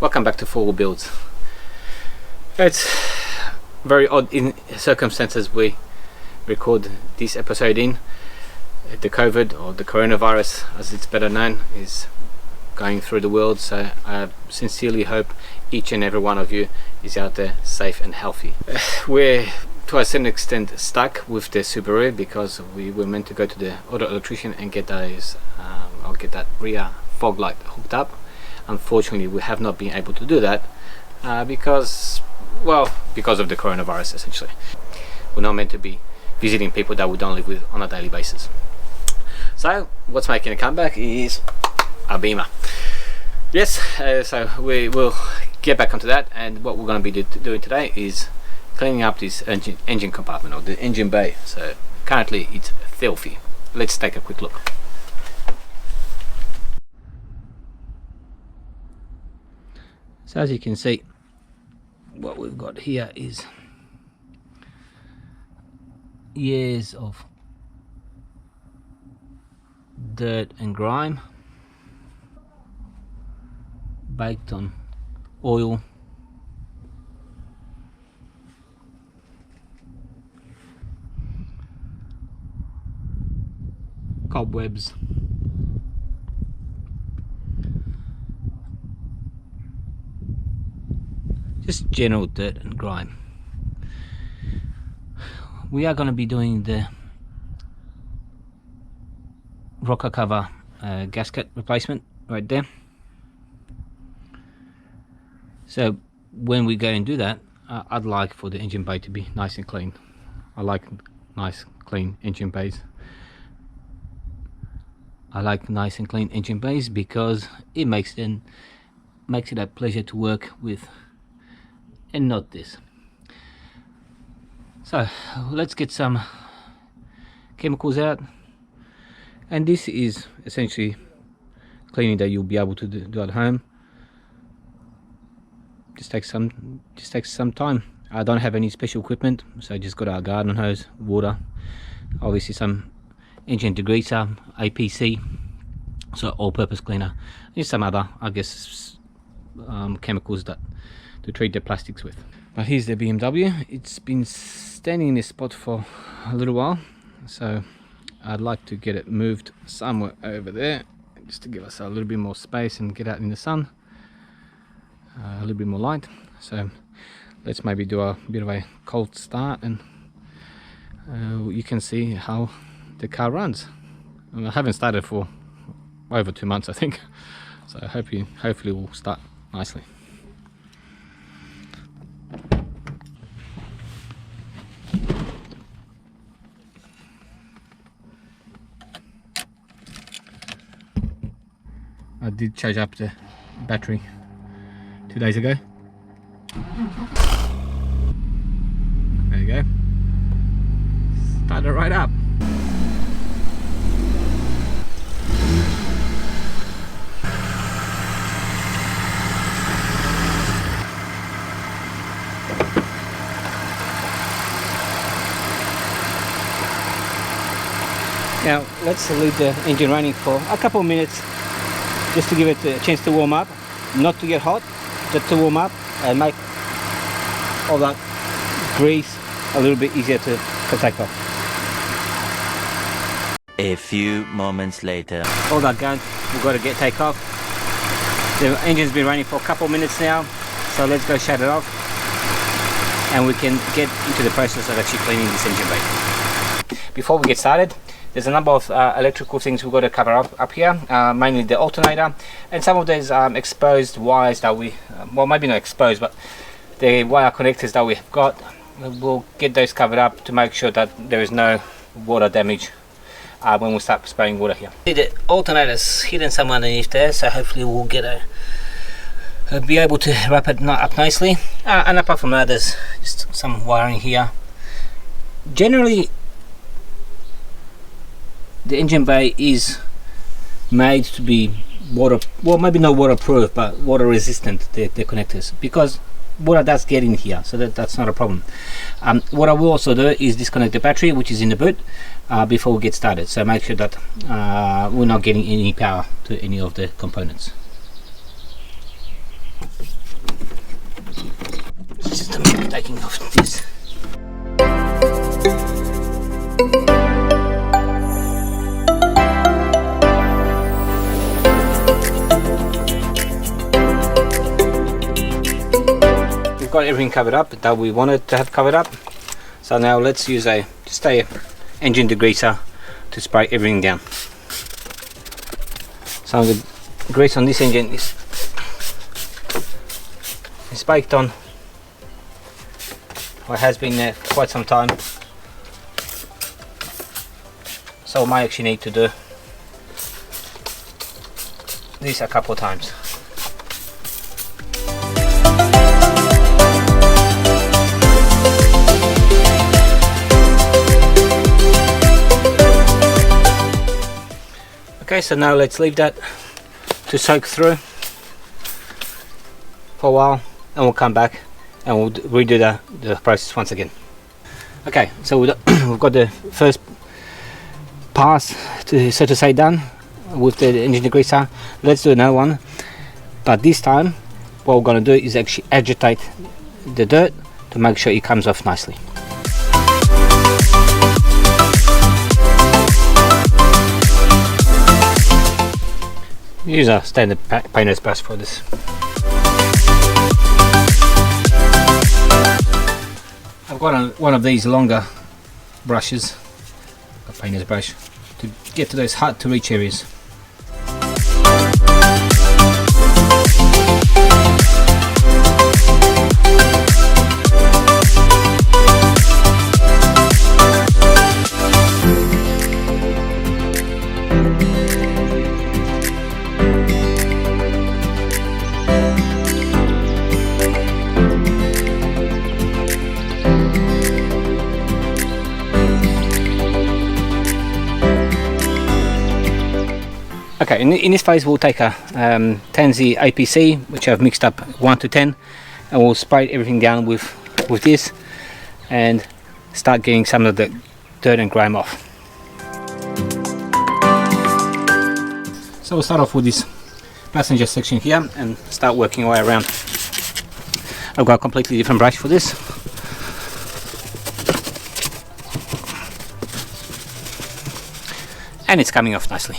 Welcome back to Full Builds. It's very odd in circumstances we record this episode in. The COVID, or the coronavirus as it's better known, is going through the world, so I sincerely hope each and every one of you is out there safe and healthy. We're to a certain extent stuck with the Subaru because we were meant to go to the auto electrician and get those I'll get that rear fog light hooked up. Unfortunately, we have not been able to do that because of the coronavirus. Essentially, we're not meant to be visiting people that we don't live with on a daily basis. So what's making a comeback is a Beamer. Yes, so we will get back onto that, and what we're going to be doing today is cleaning up this engine compartment, or the engine bay. So currently it's filthy. Let's take a quick look. So as you can see, what we've got here is years of dirt and grime baked on oil, cobwebs, just general dirt and grime. We are going to be doing the rocker cover gasket replacement right there. So when we go and do that, I'd like for the engine bay to be nice and clean. I like nice clean engine bays. I like nice and clean engine bays because it makes it a pleasure to work with, and not this. So let's get some chemicals out, and this is essentially cleaning that you'll be able to do at home. Just takes some time. I don't have any special equipment, so I just got our garden hose, water, obviously some engine degreaser, APC, so all-purpose cleaner, and some other, I guess, chemicals that to treat the plastics with. But here's the BMW. It's been standing in this spot for a little while, so I'd like to get it moved somewhere over there just to give us a little bit more space and get out in the sun, a little bit more light. So let's maybe do a bit of a cold start, and you can see how the car runs. And I haven't started for over 2 months, I think, so hopefully we'll start nicely. I did charge up the battery 2 days ago. There you go. Started right up. Now let's leave the engine running for a couple of minutes just to give it a chance to warm up, not to get hot, just to warm up and make all that grease a little bit easier to take off. A few moments later. All that gunk, we've got to take off. The engine's been running for a couple of minutes now, so let's go shut it off and we can get into the process of actually cleaning this engine bay. Before we get started, there's a number of electrical things we've got to cover up here, mainly the alternator and some of those exposed wires that we, well, maybe not exposed, but the wire connectors that we've got. We'll get those covered up to make sure that there is no water damage when we start spraying water here. The alternator's hidden somewhere underneath there, so hopefully we'll get be able to wrap it up nicely. And apart from that, there's just some wiring here. Generally, the engine bay is made to be maybe not waterproof, but water resistant, the connectors, because water does get in here, so that's not a problem. What I will also do is disconnect the battery, which is in the boot, before we get started, so make sure that we're not getting any power to any of the components. It's just a matter of taking off this. We've got everything covered up that we wanted to have covered up. So now let's use just a engine degreaser to spray everything down. So the grease on this engine is baked on, or has been there for quite some time. So I might actually need to do this a couple of times. Okay, so now let's leave that to soak through for a while, and we'll come back and we'll redo the process once again. Okay, so we've got the first pass, so to say, done with the engine degreaser. Let's do another one, but this time what we're going to do is actually agitate the dirt to make sure it comes off nicely. Use a standard painter's brush for this. I've got one of these longer brushes, a painter's brush, to get to those hard to reach areas. Okay, in this phase we'll take a 10Z APC, which I've mixed up 1 to 10, and we'll spray everything down with this and start getting some of the dirt and grime off. So we'll start off with this passenger section here and start working our way around. I've got a completely different brush for this. And it's coming off nicely.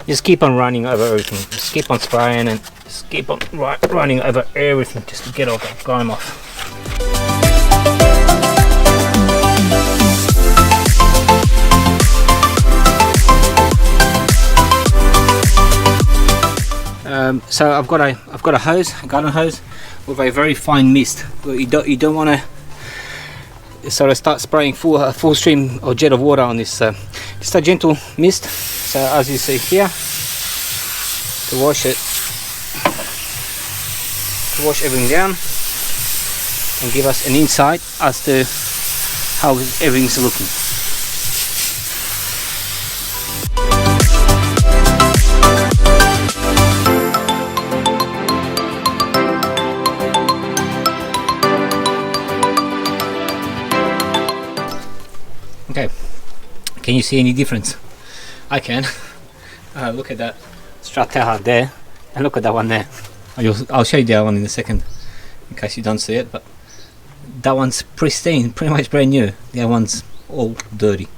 Just keep on running over everything. Just keep on spraying and just keep on running over everything just to get all that grime off. So I've got a hose, a garden hose, with a very fine mist. You don't want to sort of start spraying full stream or jet of water on this. Just a gentle mist. So as you see here, to wash everything down and give us an insight as to how everything's looking. Okay, can you see any difference? I can. Look at that strata there, and look at that one there. I'll show you the other one in a second, in case you don't see it. But that one's pristine, pretty much brand new. The other one's all dirty.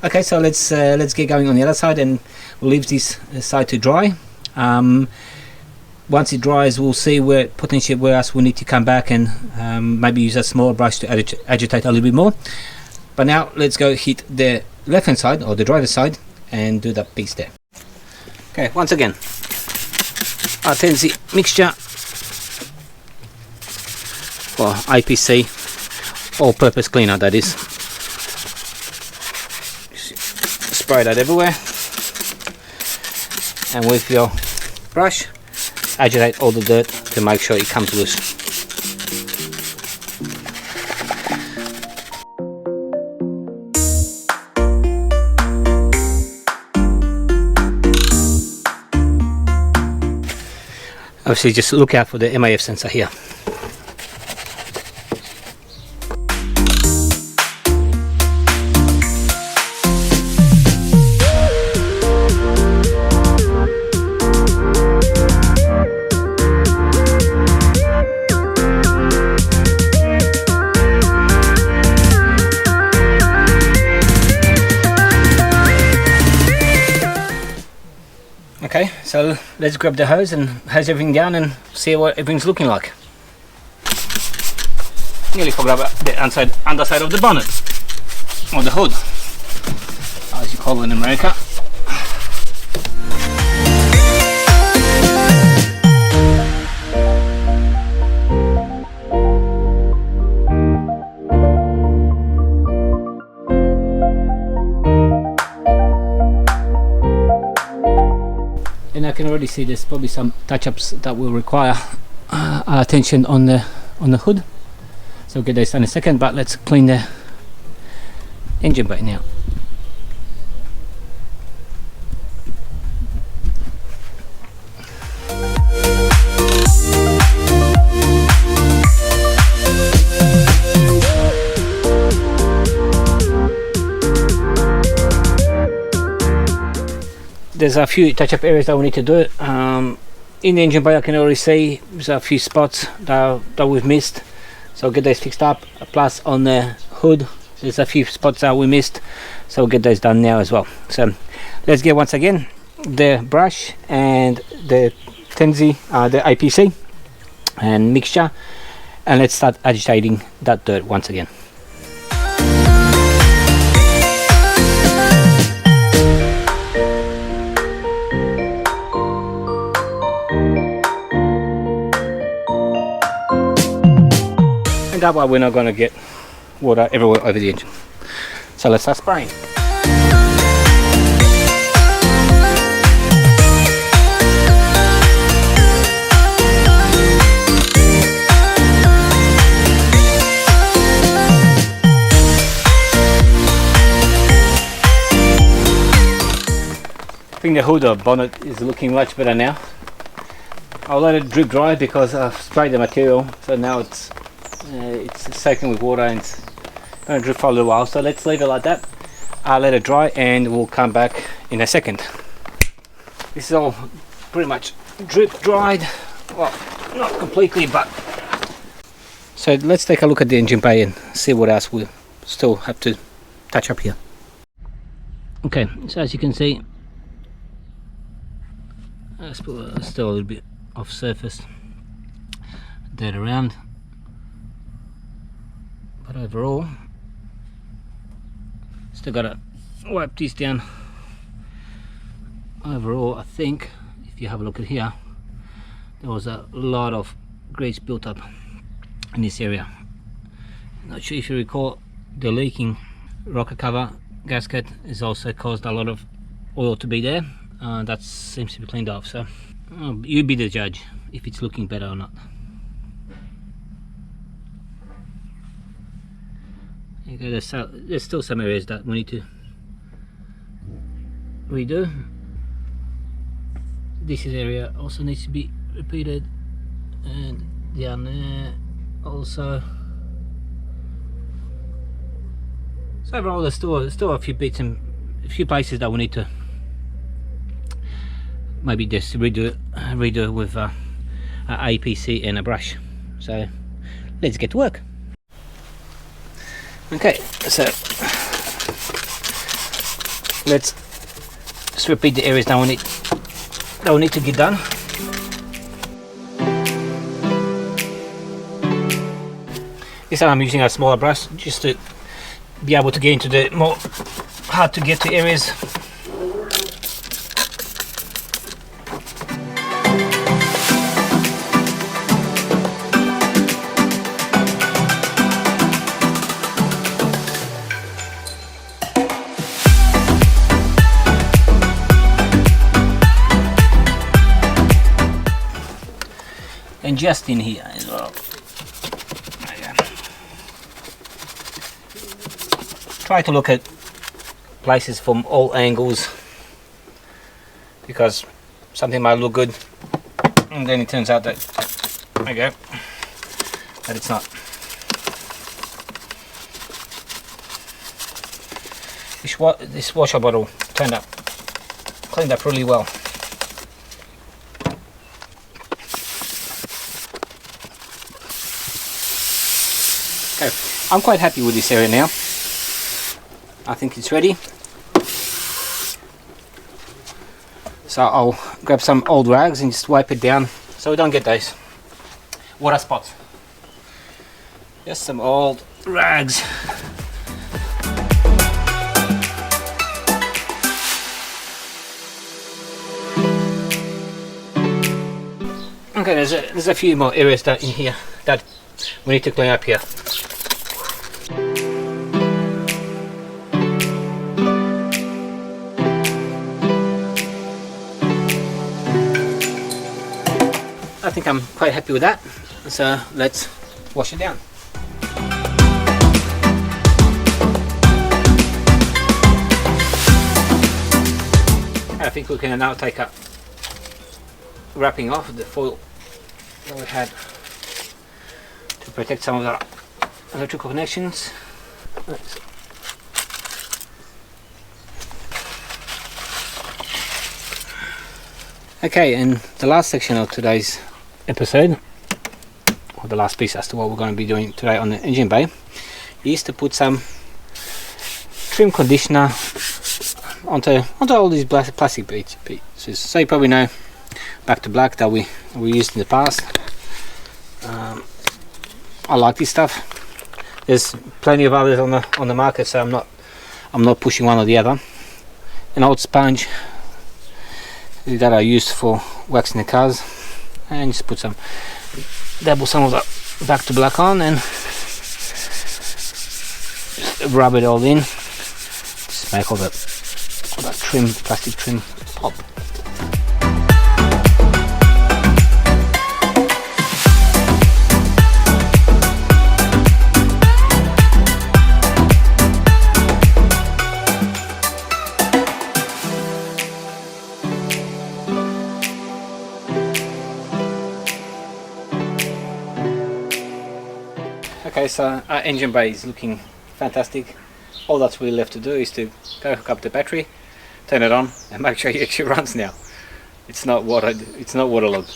Okay, so let's get going on the other side, and we'll leave this side to dry. Once it dries, we'll see where else we need to come back and maybe use a small brush to agitate a little bit more. But now let's go hit the left hand side, or the driver's side, and do that piece there. Okay, once again, our 10Z mixture for IPC, all-purpose cleaner, that is. Spray that everywhere, and with your brush, agitate all the dirt to make sure it comes loose. Obviously just look out for the MAF sensor here. Okay, so let's grab the hose and hose everything down and see what everything's looking like. Nearly forgot about the underside of the bonnet, or the hood, as you call it in America. And I can already see there's probably some touch-ups that will require our attention on the hood. So we'll get this done in a second, but let's clean the engine bay now. There's a few touch-up areas that we need to do. In the engine bay I can already see there's a few spots that we've missed, so I'll get those fixed up. Plus on the hood there's a few spots that we missed, so we'll get those done now as well. So let's get once again the brush and the Tenzi, the IPC and mixture, and let's start agitating that dirt once again. That way we're not going to get water everywhere over the engine. So let's start spraying. I think the hood or bonnet is looking much better now. I'll let it drip dry because I've sprayed the material, so now it's soaking with water and it's going to drip for a little while, so let's leave it like that. I'll let it dry and we'll come back in a second. This is all pretty much drip dried, well, not completely, but so let's take a look at the engine bay and see what else we still have to touch up here. Okay, so as you can see, still a little bit off surface dirt around, but overall still gotta wipe this down. Overall I think if you have a look at here, there was a lot of grease built up in this area. Not sure if you recall, the leaking rocker cover gasket has also caused a lot of oil to be there. That seems to be cleaned off, so you be the judge if it's looking better or not. Okay, there's still some areas that we need to redo. This area also needs to be repeated, and down there also. So overall there's still a few bits and a few places that we need to maybe just redo with a APC and a brush. So let's get to work. Okay, so let's just repeat the areas that we need to get done. This time I'm using a smaller brush just to be able to get into the more hard to get to areas. And just in here as well. Try to look at places from all angles, because something might look good and then it turns out that, there you go, that it's not. This washer bottle cleaned up really well. Okay, I'm quite happy with this area now. I think it's ready. So I'll grab some old rags and just wipe it down so we don't get those water spots. Just some old rags. Okay, there's a few more areas that in here that we need to clean up here. I think I'm quite happy with that, so let's wash it down. I think we can now take up wrapping off the foil that we had to protect some of the electrical connections. Okay, and the last section of today's episode, or the last piece as to what we're going to be doing today on the engine bay, is to put some trim conditioner onto all these plastic pieces. So you probably know Back to Black that we used in the past. I like this stuff. There's plenty of others on the market, so I'm not pushing one or the other. An old sponge that I used for waxing the cars, and just dabble some of the Back to Black on and just rub it all in. Just make all that plastic trim pop. Okay, so our engine bay is looking fantastic. All that's really left to do is to go hook up the battery, turn it on, and make sure it actually runs now. It's not waterlogged.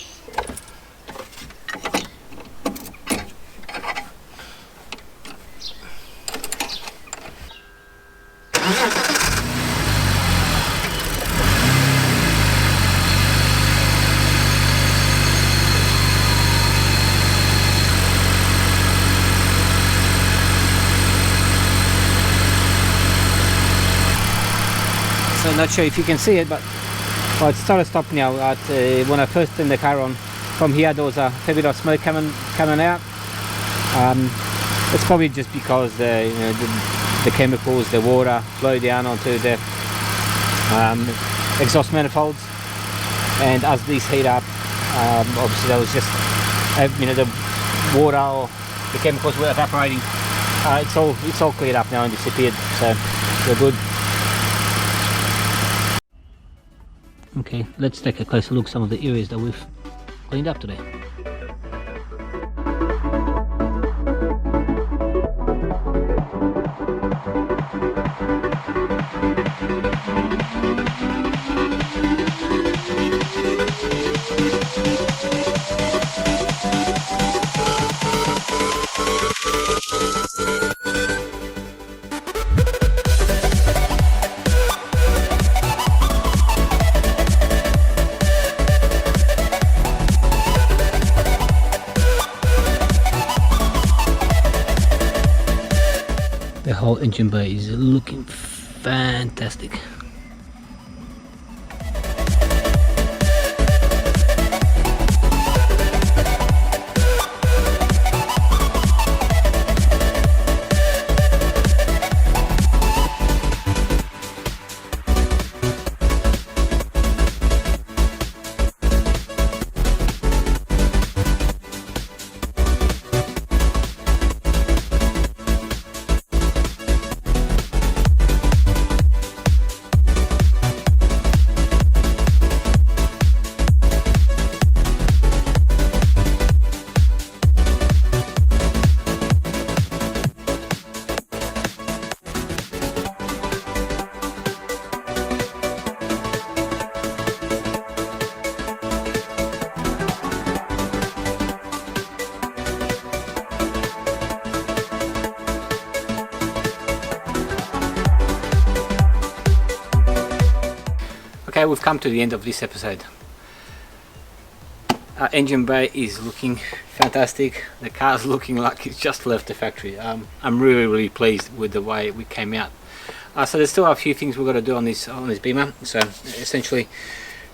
So not sure if you can see it, but it started stopping now. When I first turned the car on, from here there was a fair bit of smoke coming out. It's probably just because the chemicals, the water flow down onto the exhaust manifolds, and as these heat up, obviously there was just the water or the chemicals were evaporating. It's all cleared up now and disappeared, so we're good. Okay, let's take a closer look at some of the areas that we've cleaned up today. The whole engine bay is looking fantastic. Okay, we've come to the end of this episode. Our engine bay is looking fantastic. The car's looking like it's just left the factory. I'm really pleased with the way we came out. So there's still a few things we've got to do on this Beamer. So essentially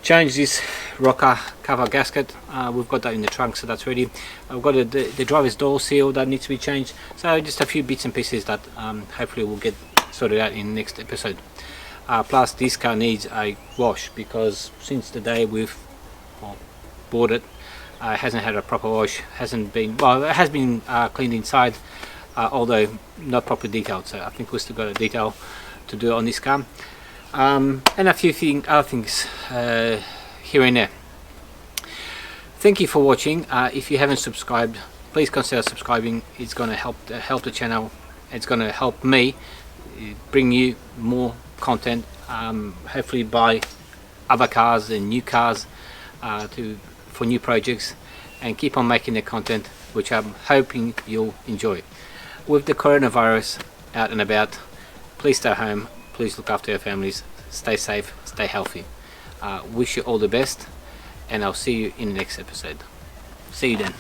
change this rocker cover gasket. We've got that in the trunk, so that's ready. I've got the driver's door seal that needs to be changed. So just a few bits and pieces that hopefully we'll get sorted out in the next episode. Plus this car needs a wash, because since the day we've bought it, it hasn't had a proper wash. Hasn't been, well, it has been cleaned inside, although not properly detailed. So I think we've still got a detail to do on this car, and a few other things here and there. Thank you for watching. If you haven't subscribed, please consider subscribing. It's going to help the channel. It's going to help me bring you more content, hopefully buy other cars and new cars for new projects, and keep on making the content which I'm hoping you'll enjoy. With the coronavirus out and about, please stay home, please look after your families, stay safe, stay healthy. Wish you all the best, and I'll see you in the next episode. See you then.